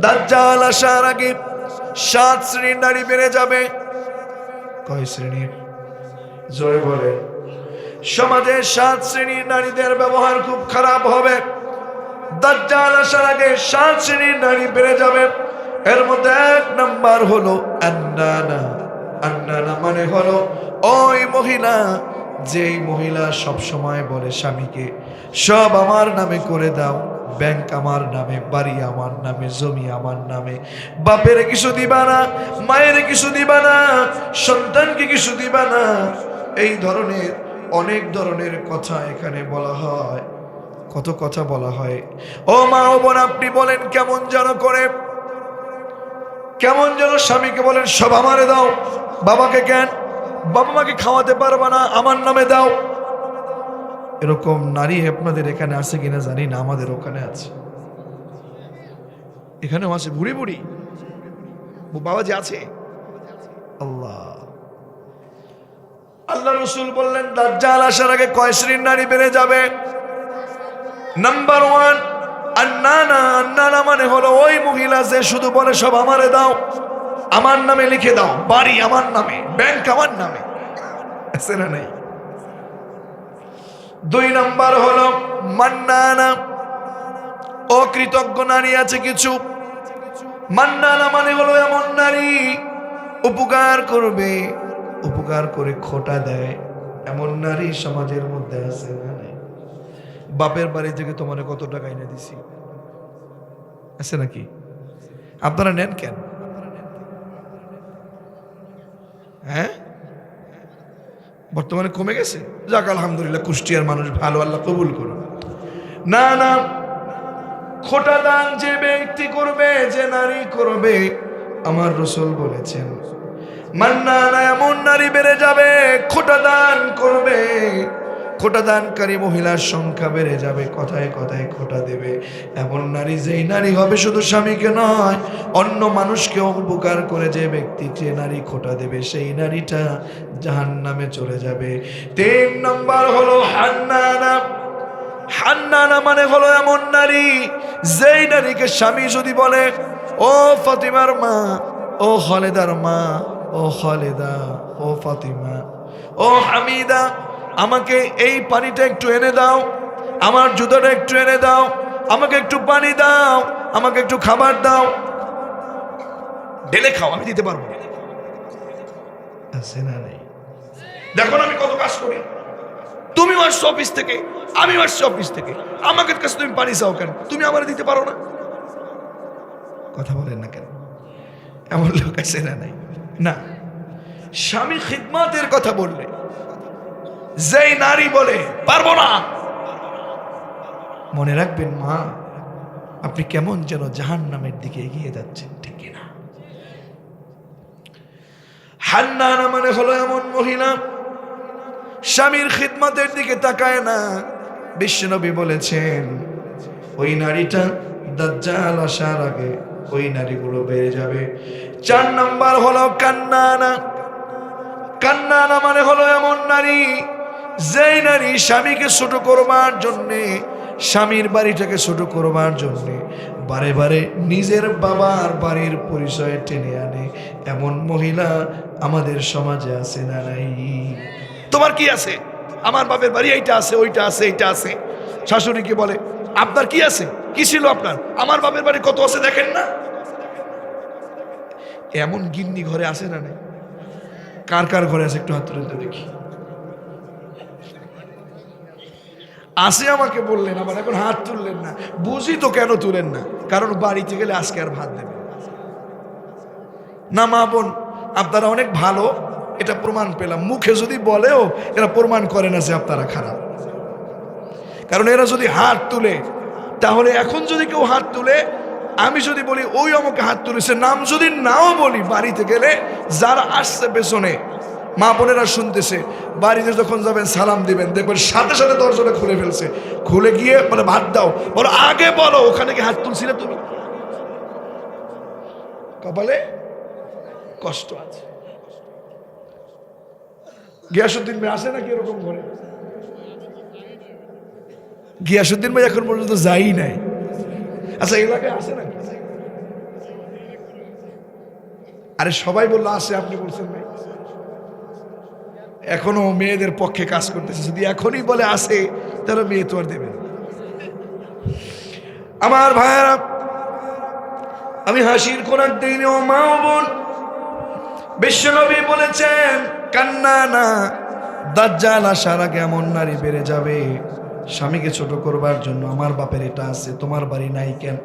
দাজ্জাল আসার আগে 7 শ্রেণীর নারী বেড়ে যাবে। কয় শ্রেণীর? জোরে বলে। সমাজে 7 শ্রেণীর নারীদের ব্যবহার খুব খারাপ হবে। দাজ্জাল আসার আগে 7 শ্রেণীর নারী বেড়ে যাবে। এর মধ্যে 1 নাম্বার হলো আন্নানা। আন্নানা মানে হলো ওই মহিলা, যেই মহিলা সব সময় বলে স্বামীকে, সব আমার নামে করে দাও, ব্যাংক আমার নামে, বাড়ি আমার নামে, জমি আমার নামে, বাপের কিছু দিবা না, মায়ের কিছু দিবা না, সন্তানকে কিছু দিবা না। এই ধরনের অনেক ধরনের কথা এখানে বলা হয়। কত কথা বলা হয়। ও মা ও বোন, আপনি বলেন কেমন যেন করে, কেমন যেন স্বামীকে বলেন সব আমারে দাও, বাবাকে কেন, বাবা মাকে খাওয়াতে পারবা না, আমার নামে দাও। এরকম নারী আপনাদের এখানে আছে কিনা জানি না, আমাদের ওখানে আছে, এখানেও আছে। বুড়ি বুড়ি বাবাজি আছে। আল্লাহ আল্লাহ রসুল বললেন দাজ্জাল আসার আগে কয় শ্রেণীর নারী বেড়ে যাবে? নাম্বার 1 আন্নানা। আন্নানা মানে হলো ওই মহিলা যে শুধু বলে সব আমারে দাও, আমার নামে লিখে দাও, বাড়ি আমার নামে, ব্যাংক আমার নামে, আছে না নাই? 2 নাম্বার হলো মান্নানা। অকৃতজ্ঞ নারী আছে কিছু। মান্নানা মানে হলো এমন নারী উপকার করবে, উপকার করে খোটা দেয়, এমন নারী সমাজের মধ্যে আছে না নাই? বাপের বাড়ি থেকে তোমার কত টাকা এনে দিছি, আছে নাকি? আপনারা নেন কেন? হ্যাঁ, বর্তমানে কমে গেছে। যাক আলহামদুলিল্লাহ, কুষ্টিয়ার মানুষ ভালো, আল্লাহ কবুল করুন। না না, খোটা দান যে ব্যক্তি করবে, যে নারী করবে, আমার রাসূল বলেছেন মান্নানা, এমন নারী বেড়ে যাবে, খোটা দান করবে, খোটা দানকারী মহিলার সংখ্যা বেড়ে যাবে, কথায় কথায় খোটা দেবে। এমন নারী, যেই নারী হবে শুধু স্বামীকে নয় অন্য মানুষকেও উপকার করে, যে ব্যক্তি, যে নারী খোটা দেবে, সেই নারীটা জাহান্নামে চলে যাবে। 3 নাম্বার হলো হান্নানা। হান্নানা মানে হলো এমন নারী, যেই নারীকে স্বামী যদি বলে ও ফাতিমার মা, ও খালেদার মা, ও খালেদা, ও ফাতিমা, ও হামিদা, আমাকে এই পানিটা একটু এনে দাও, আমার জুতোটা একটু এনে দাও, আমাকে একটু পানি দাও, আমাকে একটু খাবার দাও, ঢেলে খাও, আমি দিতে পারবো না। আছে না নাই? দেখো না আমি কত কাজ করি, তুমি আসছো অফিস থেকে, আমি আসছি অফিস থেকে, আমাকে কাছে তুমি পানি চাও কেন? তুমি আমার দিতে পারো না? কথা বলেন না কেন? এমন লোক আছে না নাই? না, স্বামী খিদমতের কথা বললে, যেই নারী বলে পারবো না, মনে রাখবেন মা, আপনি কেমন যেন জাহান্নামের দিকে এগিয়ে যাচ্ছেন, ঠিক কিনা? হান্নানা মানে হলো এমন মহিলা, স্বামীর খিদমতের দিকে তাকায় না। বিশ্বনবী বলেছেন ওই নারীটা দাজ্জাল আসার আগে ওই নারীগুলো বেড়ে যাবে। 4 নাম্বার হলো কান্নানা। কান্নানা মানে হলো এমন নারী, যেই নারী স্বামীকে ছোট করবার জন্যে, স্বামীর বাড়িটাকে ছোট করবার জন্যে বারে বারে নিজের বাবার বাড়ির পরিচয় টেনে আনে। এমন মহিলা আমাদের সমাজে আছে না নাই? তোমার কি আছে? আমার বাপের বাড়ি এইটা আছে, ওইটা আছে, এইটা আছে। শাশুড়িকে বলে আপনার কি আছে, কি ছিল আপনার? আমার বাপের বাড়ি কত আছে দেখেন না। এমন গিন্নি ঘরে আছে না নাই? কার কার ঘরে আছে একটু হাত তুলে দেখি। আসে আমাকে বললেন, আবার এখন হাত তুললেন না। বুঝি তো কেন তুলেন না, কারণ বাড়িতে গেলে আজকে আর ভাত দেবে না। মা বোন আপনারা অনেক ভালো, এটা প্রমাণ পেলাম। মুখে যদি বলেও এরা প্রমাণ করে না যে আপনারা খারাপ, কারণ এরা যদি হাত তুলে, তাহলে এখন যদি কেউ হাত তুলে, আমি যদি বলি ওই আমাকে হাত তুলেছে, নাম যদি নাও বলি, বাড়িতে গেলে যারা আসছে পেছনে মা বোনেরা শুনতেছে, বাড়িতে যখন যাবেন সালাম দিবেন, দেখবেন সাথে সাথে দরজাটা খুলে ফেলছে, খুলে গিয়ে বলে ভাত দাও, বলো আগে বলো ওখানে কি হাত তুলছিলে তুমি? কপালে কষ্ট আছে। গিয়াসুদ্দিন ভাই আসে নাকি এরকম ঘরে? গিয়াসুদ্দিন ভাই এখন পর্যন্ত যাই নাই। আচ্ছা এলাকায় আসে নাকি? আরে সবাই বললো আসে, আপনি বলছেন নাই। এখনো মেয়েদের পক্ষে কাজ করতেছে, যদি এখনই বলে আসে তাহলে মেয়ে তো আর দেবে না। আমার ভাইয়েরা, আমি হাসির কোরআন দিনে ও মা ও বোন, বিশ্বনবী বলেছেন কান্না না, দাজ্জাল আসার আগে এমন নারী বেড়ে যাবে স্বামীকে ছোট করবার জন্য। আমার বাপের এটা আছে, তোমার বাড়ি নাই কেন?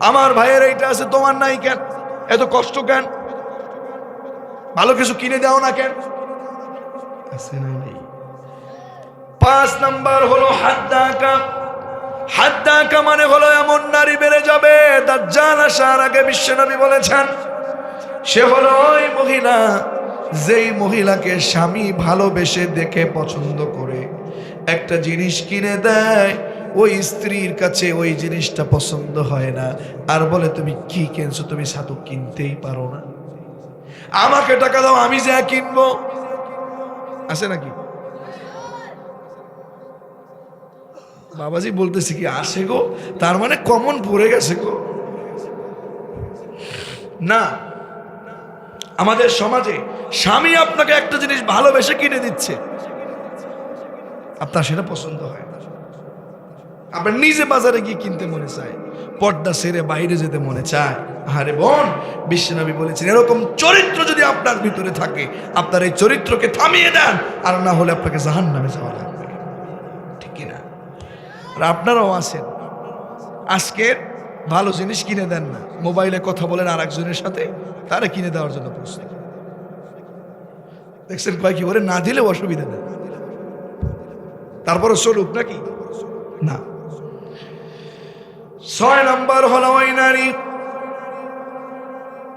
আমার ভাইয়ের এটা আছে, তোমার নাই কেন? এত কষ্ট কেন? ভালো কিছু কিনে দাও না কেন? আছে না নেই? 5 নাম্বার হলো হাদ্দাকা। হাদ্দাকা মানে হলো এমন নারী বেড়ে যাবে দাজ্জাল আসার আগে। বিশ্বনবী বলেছেন সে হলো ওই মহিলা, যেই মহিলাকে স্বামী ভালোবেসে দেখে পছন্দ করে একটা জিনিস কিনে দেয়, ওই স্ত্রীর কাছে ওই জিনিসটা পছন্দ হয় না, আর বলে তুমি কি কিনছো, তুমি সাথে কিনতেই পারো না, আমাকে টাকা দাও আমি যা কিনবো। আছে নাকি? বাবাজি বলতেছি কি আসে গো, তার মানে কমন পড়ে গেছে গো। না, আমাদের সমাজে স্বামী আপনাকে একটা জিনিস ভালোবেসে কিনে দিচ্ছে, আপনার সেটা পছন্দ হয় না, আপনার নিজে বাজারে গিয়ে কিনতে মনে চায়, পর্দা ছেড়ে বাইরে যেতে মনে চায়। আরে বোন, বিশ্বনবী বলেছেন এরকম চরিত্র যদি আপনার ভিতরে থাকে, আপনার এই চরিত্রকে থামিয়ে দেন, আর না হলে আপনাকে জাহান্নামে যাওয়া লাগবে। ঠিক কিনা? আর আপনারাও আছেন, আজকের ভালো জিনিস কিনে দেন না, মোবাইলে কথা বলেন আর একজনের সাথে, তারা কিনে দেওয়ার জন্য প্রস্তুত। দেখছেন কয় কি বলে, না দিলেও অসুবিধা নেই, তারপরে চলুক নাকি? না। 6 নাম্বার হলো ওই নারী,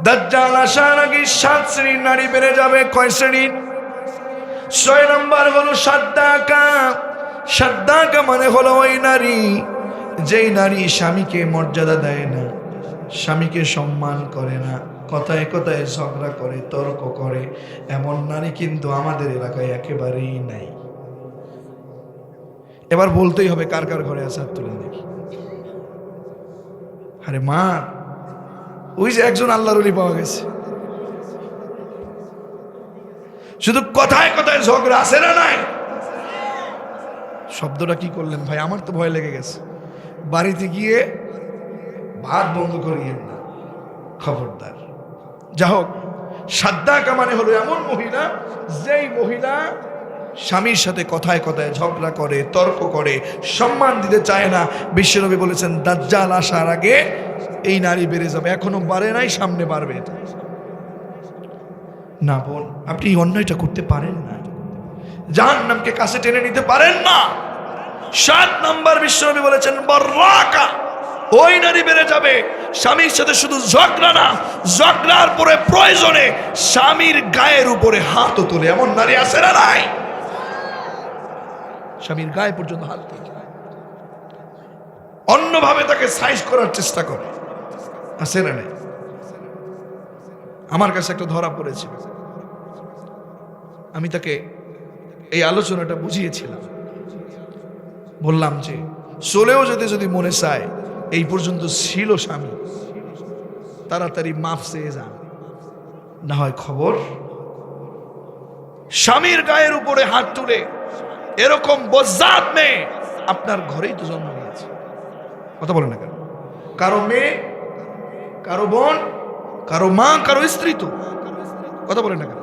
দাজ্জাল আসার আগে 7 শ্রেণীর নারী বেড়ে যাবে। কয় শ্রেণীর? 6 নাম্বার হলো সাদ্দাকা। সাদ্দাকা মানে হলো ওই নারী, যেই নারী স্বামীকে মর্যাদা দেয় না, স্বামীকে সম্মান করে না, কথায় কথায় ঝগড়া করে, তর্ক করে, এমন নারী কিন্তু আমাদের এলাকায় একেবারেই নাই। এবার বলতেই হবে কার কার ঘরে আছে, হাত তুলে দেখি। আরে মা, ওই যে একজন আল্লাহর ওলি পাওয়া গেছে, শুধু কথায় কথায় ঝগড়া, আছে না নাই? শব্দটা কি করলেন ভাই? আমার তো ভয় লেগে গেছে। বাড়িতে গিয়ে ভাত বন্ধ করিয়েন না, খবরদার। যা হোক, সাদ্দাকা মানে হলো এমন মহিলা, যেই মহিলা স্বামীর সাথে কথায় কথায় ঝগড়া করে, তর্ক করে, সম্মান দিতে চায় না। বিশ্বনবী বলেছেন দাজ্জাল আসার আগে এই নারী বেড়ে যাবে। এখনো বাড়ে নাই, সামনে বাড়বে। এটা না বোন, আপনি এই অন্যায়টা করতে পারেন না, জাহান্নামকে কাছে টেনে নিতে পারেন না। 7 নাম্বার বিশ্বনবী বলেছেন বর্রাকা, ওই নারী বেড়ে যাবে স্বামীর সাথে শুধু ঝগড়া না, ঝগড়ার পরে প্রয়োজনে স্বামীর গায়ের উপরে হাতও তোলে। এমন নারী আছে না নাই? স্বামীর গায়ে পর্যন্ত হাত তোলে, অন্যভাবে তাকে সাইজ করার চেষ্টা করে। আছে না নাই? আমার কাছে একটা ধরা পড়েছিল, আমি তাকে এই আলোচনাটা বুঝিয়েছিলাম, বললাম যে চলেও যেতে যদি মনে চায়, এই পর্যন্ত ছিল স্বামী, তাড়াতাড়ি মাফ চেয়ে যান, না হয় খবর। স্বামীর গায়ের উপরে হাত তুলে এরকম বজ্জাত মেয়ে আপনার ঘরেই তো জন্ম নিয়েছে। কথা বলে না কেন? কারো মেয়ে, কারো বোন, কারো মা, কারো স্ত্রী তো। কথা বলে না কেন?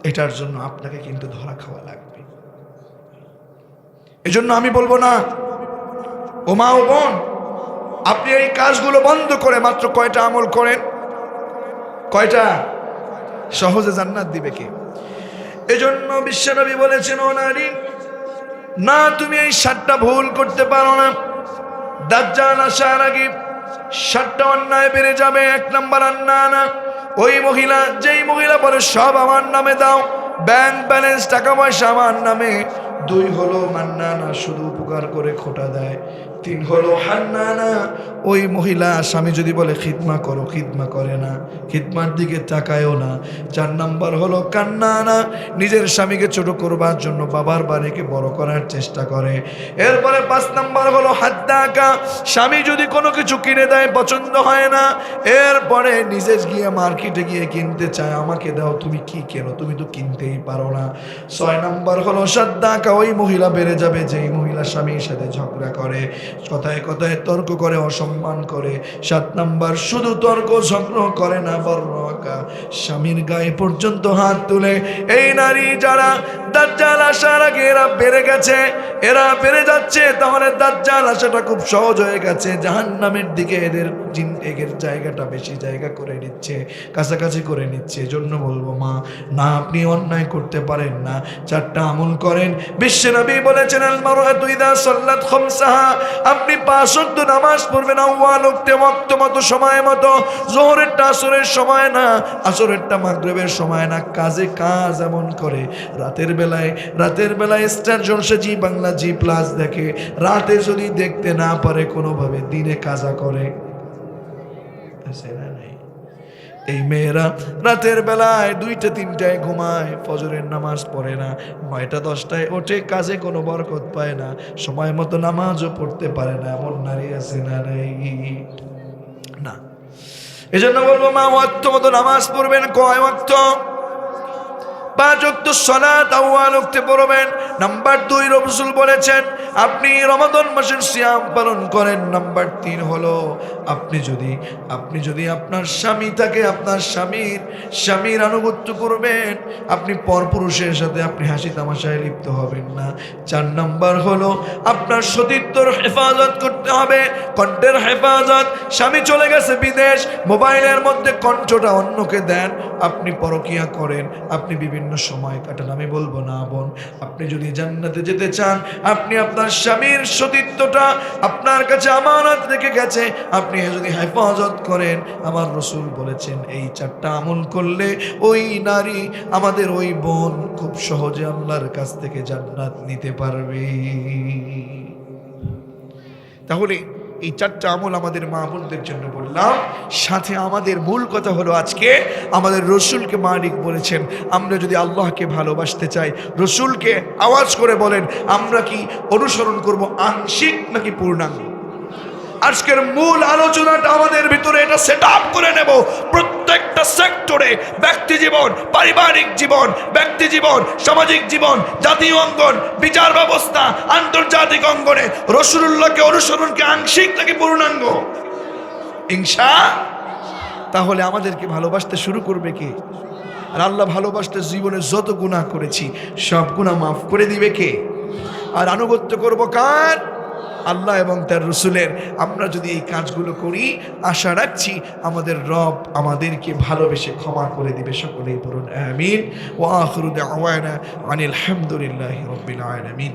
এটার জন্য আপনাকে কিন্তু ধরা খাওয়া লাগবে। এজন্য আমি বলবো না, ও মা ও বোন, আপনি এই কাজগুলো বন্ধ করে মাত্র কয়টা আমল করেন? কয়টা? সহজে জান্নাত দিবে কে? এজন্য বিশ্বনবী বলেছেন, ও নারী, না তুমি এই 7টা ভুল করতে পারো না। দাজ্জাল আসার আগে 7টা অন্যায় বেড়ে যাবে। 1 নাম্বার অন্যায় না, ওই মহিলা, যেই মহিলা বলে সব আমার নামে দাও, ব্যাংক ব্যালেন্স, টাকা পয়সা আমার নামে। 2 হলো মান্না না, শুধু উপকার করে খোটা দেয়। তিন হলো হান্নানা, ওই মহিলা স্বামী যদি বলে খিদমা করো, খিদমা করে না, খিদমার দিকে তাকায়ও না। চার নাম্বার হলো কান্নানা, নিজের স্বামীকে ছোট করবার জন্য বাবার বাড়িকে বড় করার চেষ্টা করে। এরপরে পাঁচ নাম্বার হলো হাদ্দাকা, স্বামী যদি কোনো কিছু কিনে দেয় পছন্দ হয় না, এরপরে নিজে গিয়ে মার্কেটে গিয়ে কিনতে চায়, আমাকে দাও, তুমি কি কেনো, তুমি তো কিনতেই পারো না। ছয় নাম্বার হলো সাদ্দাকা, ওই মহিলা বেড়ে যাবে যেই মহিলা স্বামীর সাথে ঝগড়া করে, কথায় কথায় তর্ক করে, অসম্মান করে। সাত নাম্বার শুধু তর্ক ঝগড়া করে না, বর্ণকা স্বামীর গায়ে পর্যন্ত হাত তুলে। এই নারী যারা দাজ্জাল আসার আগে এরা বেড়ে গেছে, এরা বেড়ে যাচ্ছে, তাহলে দাজ্জাল আসাটা খুব সহজ হয়ে গেছে। জাহান্নামের দিকে এদের জিন্দেগের জায়গাটা বেশি জায়গা করে নিচ্ছে, কাছাকাছি করে নিচ্ছে। এজন্য বলবো মা, না আপনি অন্যায় করতে পারেন না, চারটা আমল করেন। বিশ্বনবী বলেছেন আল মারআতু ইযা সাল্লাত খামসাহা, আপনি 5 ওয়াক্ত নামাজ পড়বেন আউয়াল ওয়াক্ত মতো, সময় মতো। যোহরেরটা আসরের সময় না, আসরেরটা মাগরিবের সময় না। কাজে কাজ এমন করে, রাতের বেলায় স্টার জলসা জি বাংলা জি প্লাস দেখে, রাতে যদি দেখতে না পারে কোনোভাবে দিনে কাজা করে। এই মেয়েরা রাতের বেলায় 2টা 3টায় ঘুমায়, ফজরের নামাজ পড়ে না, 9টা 10টায় ওঠে, কাজে কোনো বরকত পায় না, সময় মতো নামাজও পড়তে পারে না। এমন নারী আছে না? না। এজন্য বলবো মা, ওয়াক্ত মতো নামাজ পড়বেন। কয় ওয়াক্ত? 5 ওয়াক্ত সালাত আউয়াল ওয়াক্তে পড়বেন। নাম্বার 2 রাসূল বলেছেন আপনি রমাদান মাসের সিয়াম পালন করেন। নাম্বার 3 হলো আপনি যদি আপনার স্বামী থাকে, আপনার স্বামীর আনুগত্য করবেন। আপনি পরপুরুষের সাথে আপনি হাসি তামাশায় লিপ্ত হবেন না। 4 নাম্বার হলো আপনার সতীত্বর হেফাজত করতে হবে, কণ্ঠের হেফাজত। স্বামী চলে গেছে বিদেশ, মোবাইলের মধ্যে কণ্ঠটা অন্যকে দেন, আপনি পরকিয়া করেন, আপনি বিভিন্ন সময় কাটান। আমি বলবো না বোন, আপনি যদি জান্নাতে যেতে চান, আপনি আপনার স্বামীর সতীত্বটা আপনার কাছে আমানত রেখে গেছে, আপনি যদি হেফাজত করেন, আমার রাসূল বলেছেন এই 4টা আমল করলে ওই নারী, আমাদের ওই বোন খুব সহজে আল্লাহর কাছ থেকে জান্নাত নিতে পারবে। তাহলে এই 4টা আমল আমাদের মা বোনদের জন্য বললাম। সাথে আমাদের মূল কথা হলো, আজকে আমাদের রসুলকে মালিক বলেছেন, আমরা যদি আল্লাহকে ভালোবাসতে চাই, রসুলকে আওয়াজ করে বলেন, আমরা কি অনুসরণ করব আংশিক নাকি পূর্ণাঙ্গ? আজকের মূল আলোচনাটা আমাদের ভিতরে এটা সেট আপ করে নেব। প্রত্যেকটা সেক্টরে, ব্যক্তি জীবন, পারিবারিক জীবন, ব্যক্তি জীবন, সামাজিক জীবন, জাতীয় অঙ্গন, বিচার ব্যবস্থা, আন্তর্জাতিক অঙ্গনে রাসূলুল্লাহকে অনুসরণকে আংশিক নাকি পূর্ণাঙ্গ? তাহলে আমাদেরকে ভালোবাসতে শুরু করবে কে? আর আল্লাহ ভালোবাসতে জীবনে যত গুনাহ করেছি সব গুনাহ মাফ করে দিবে কে? আর আনুগত্য করব কার? আল্লাহ এবং তার রাসূলের। আমরা যদি এই কাজগুলো করি, আশা রাখছি আমাদের রব আমাদেরকে ভালোবেসে ক্ষমা করে দিবে। সকলেই বলুন আমিন। ওয়া আখিরু দাওয়ানা আনিল হামদুলিল্লাহি রাব্বিল আলামিন।